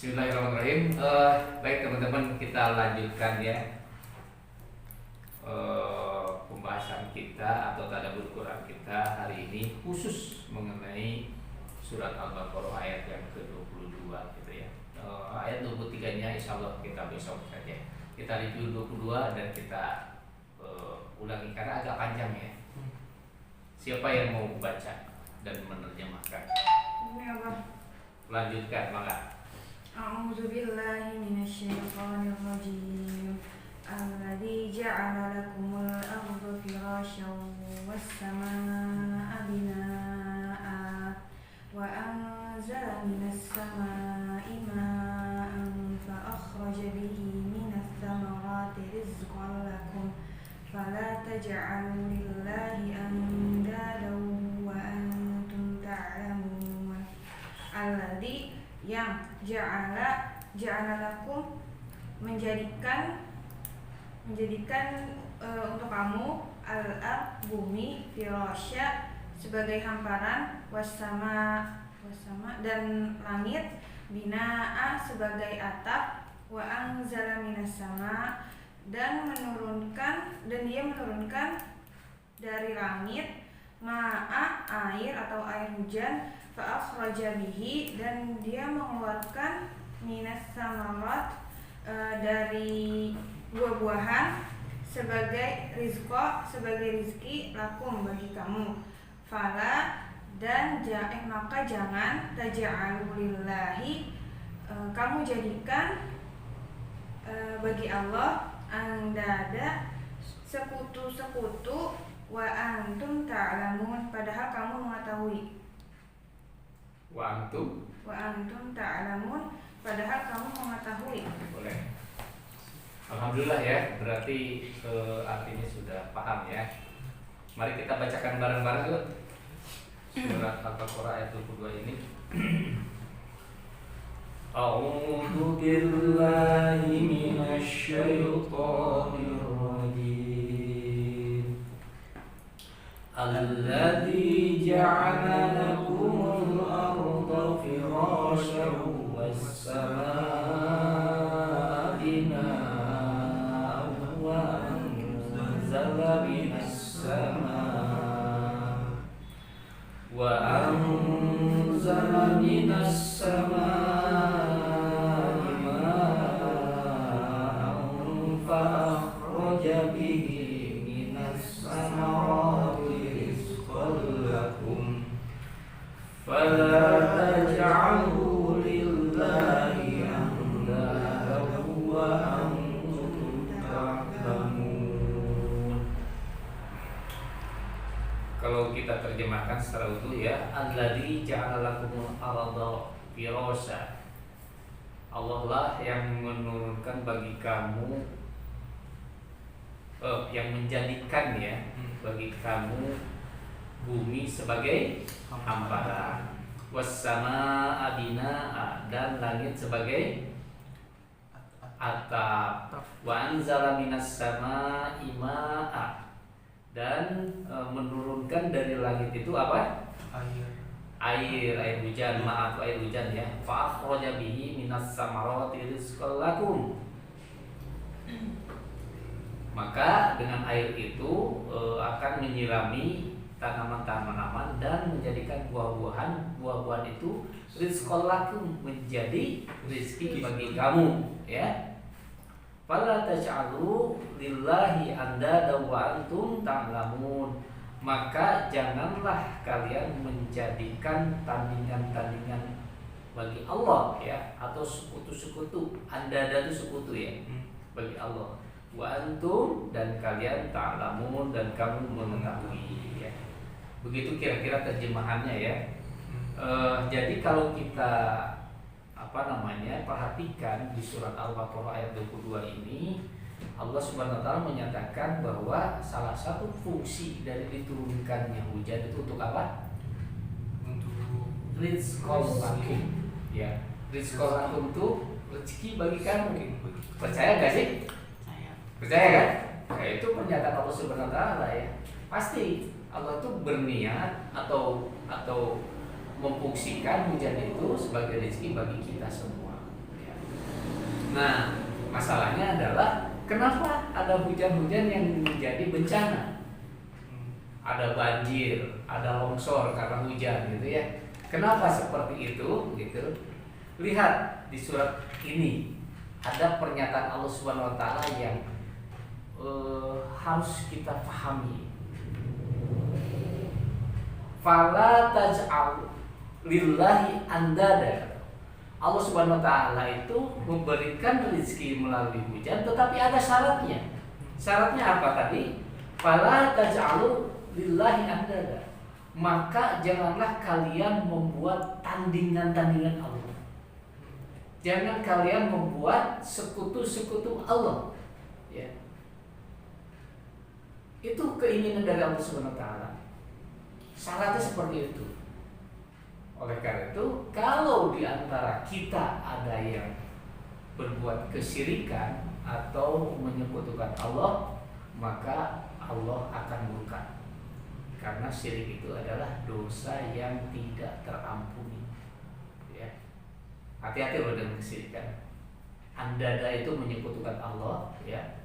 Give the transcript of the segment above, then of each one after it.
Bismillahirrahmanirrahim. Baik teman-teman, kita lanjutkan ya pembahasan kita atau tadabbur Quran kita hari ini khusus mengenai surat Al-Baqarah ayat yang ke-22 gitu ya. Ayat 23-nya insyaallah kita besok saja. Kita review 22 dan kita ulangi karena agak panjang ya. Siapa yang mau baca dan menerjemahkan? Ini apa? Lanjutkan, maka. A'udzu billahi minasyaitonir rajim. Alladzi ja'ala lakumul arda firasyan was samaa'a binaa'a wa anzala minas samaa'i maa'an fa akhraja bihi minas thamarati rizqan lakum fala taj'alu lillahi andadan wa antum ta'lamun. Alladzi yang ja'ala lakum menjadikan untuk kamu al-ard bumi firasya sebagai hamparan wasama dan langit binaa sebagai atap wa anzala minas sama dan dia menurunkan dari langit ma'a air atau air hujan fa akhraja bihi dan dia mengeluarkan minas samarat dari buah-buahan sebagai rizki lakum bagi kamu fala dan maka jangan taj'alu lillahi kamu jadikan bagi Allah andada sekutu-sekutu wa antum ta'lamun padahal kamu mengetahui. Wa antum ta'lamun padahal kamu mengetahui. Boleh. Alhamdulillah ya, berarti artinya sudah paham ya. Mari kita bacakan bareng-bareng yuk surat Al-Baqarah ayat 22 ini. A'udzu billahi minasy syaithanir rajim. Alladzi ja'ala lakumul arda firasyan was samaa'a binaa'an wa anzala minas samaa'i maa'an fa akhraja bihi minas samarati fala taj'alu lillahi andadan wa antum ta'lamun. Kalau kita terjemahkan secara utuh ya, alladzi ja'ala lakumul arda firasya. Allah lah yang menurunkan bagi kamu yang menjadikan ya bagi kamu bumi sebagai hamparan, wassamaa'a binaa'a dan langit sebagai atap, wa anzala minas samaa'i maa'a dan menurunkan dari langit itu apa? Air hujan, maaf air hujan ya. Fa akhraja bihi minas samarati rizqan lakum. Maka dengan air itu akan menyirami tanaman-tanaman dan menjadikan buah-buahan itu rizqan lakum menjadi rezeki bagi kamu ya. Fala taj'alu lillahi andada wa antum ta'lamun. Maka janganlah kalian menjadikan tandingan-tandingan bagi Allah ya, atau sekutu-sekutu. Andada itu sekutu ya bagi Allah. Wa antum dan kalian ta'lamun dan kamu mengetahui ya. Begitu kira-kira terjemahannya ya. Jadi kalau kita perhatikan di surat Al-Baqarah ayat 22 ini, Allah Subhanahu wa taala menyatakan bahwa salah satu fungsi dari diturunkannya hujan itu untuk apa? Untuk rizqan lakum. Ya, rizqan lakum itu rezeki bagi kamu. Percaya enggak sih? Percaya kan? Nah, itu pernyataan Allah Subhanahu wa taala ya. Pasti Allah itu berniat atau memfungsikan hujan itu sebagai rezeki bagi kita semua. Nah, masalahnya adalah kenapa ada hujan-hujan yang menjadi bencana? Ada banjir, ada longsor karena hujan gitu ya. Kenapa seperti itu gitu? Lihat di surat ini ada pernyataan Allah Subhanahu wa taala yang harus kita pahami. Fala taj'al lillahi andada. Allah Subhanahu wa taala itu memberikan rezeki melalui hujan, tetapi ada syaratnya. Syaratnya apa tadi? Fala taj'alu lillahi andada. Maka janganlah kalian membuat tandingan-tandingan Allah. Jangan kalian membuat sekutu-sekutu Allah. Ya. Itu keinginan dari Allah Subhanahu wa taala. Syaratnya seperti itu. Oleh karena itu, kalau di antara kita ada yang berbuat kesyirikan atau menyekutukan Allah, maka Allah akan murka. Karena syirik itu adalah dosa yang tidak terampuni. Ya. Hati-hati loh dengan kesyirikan. Andada itu menyekutukan Allah, ya.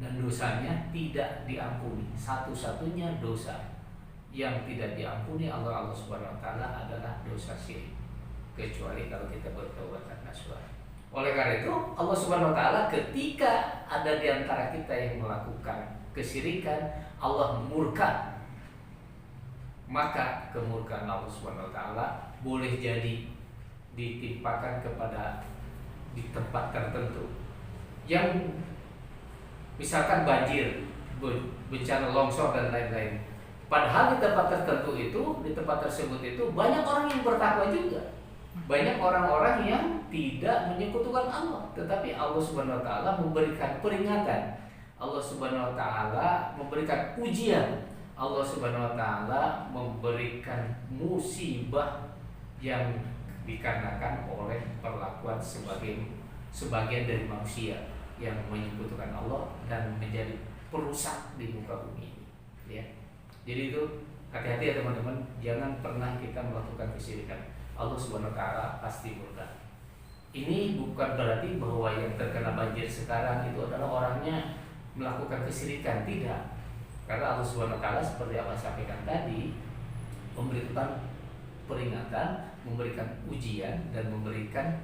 Dan dosanya tidak diampuni. Satu-satunya dosa yang tidak diampuni Allah Subhanahu wa taala adalah dosa syirik, kecuali kalau kita bertaubat nasuha. Oleh karena itu Allah Subhanahu wa taala ketika ada di antara kita yang melakukan kesyirikan, Allah murka. Maka kemurkaan Allah Subhanahu wa taala boleh jadi ditimpakan kepada di tempat tertentu. Yang misalkan banjir, bencana longsor dan lain-lain. Padahal di tempat tertentu itu, di tempat tersebut itu banyak orang yang bertakwa juga. Banyak orang-orang yang tidak menyekutukan Allah, tetapi Allah Subhanahu wa taala memberikan peringatan. Allah Subhanahu wa taala memberikan ujian. Allah Subhanahu wa taala memberikan musibah yang dikarenakan oleh perlakuan sebagian dari manusia yang menyekutukan Allah dan menjadi perusak di muka bumi ini, ya. Jadi itu hati-hati ya teman-teman, jangan pernah kita melakukan kesyirikan. Allah Subhanahu wa taala pasti murka. Ini bukan berarti bahwa yang terkena banjir sekarang itu adalah orangnya melakukan kesyirikan, tidak. Karena Allah Subhanahu wa taala seperti yang saya sampaikan tadi, memberikan peringatan, memberikan ujian dan memberikan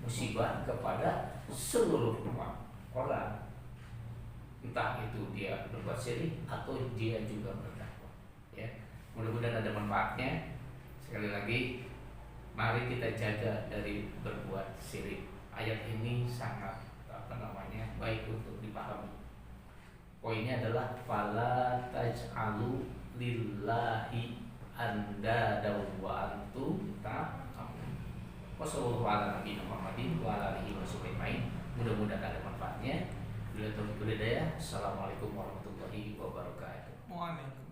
musibah kepada seluruh orang. Entah itu dia berbuat syirik atau dia juga berdakwah, ya. Mudah-mudahan ada manfaatnya. Sekali lagi, mari kita jaga dari berbuat syirik. Ayat ini sangat baik untuk dipahami. Poinnya adalah fala taj'alu lillahi andada wa antum ta'lamun. Wassallallahu ala nabiyina Muhammadin wa ala alihi wasallam. Mudah-mudahan ada manfaatnya. Assalamualaikum warahmatullahi wabarakatuh. Waalaikumsalam.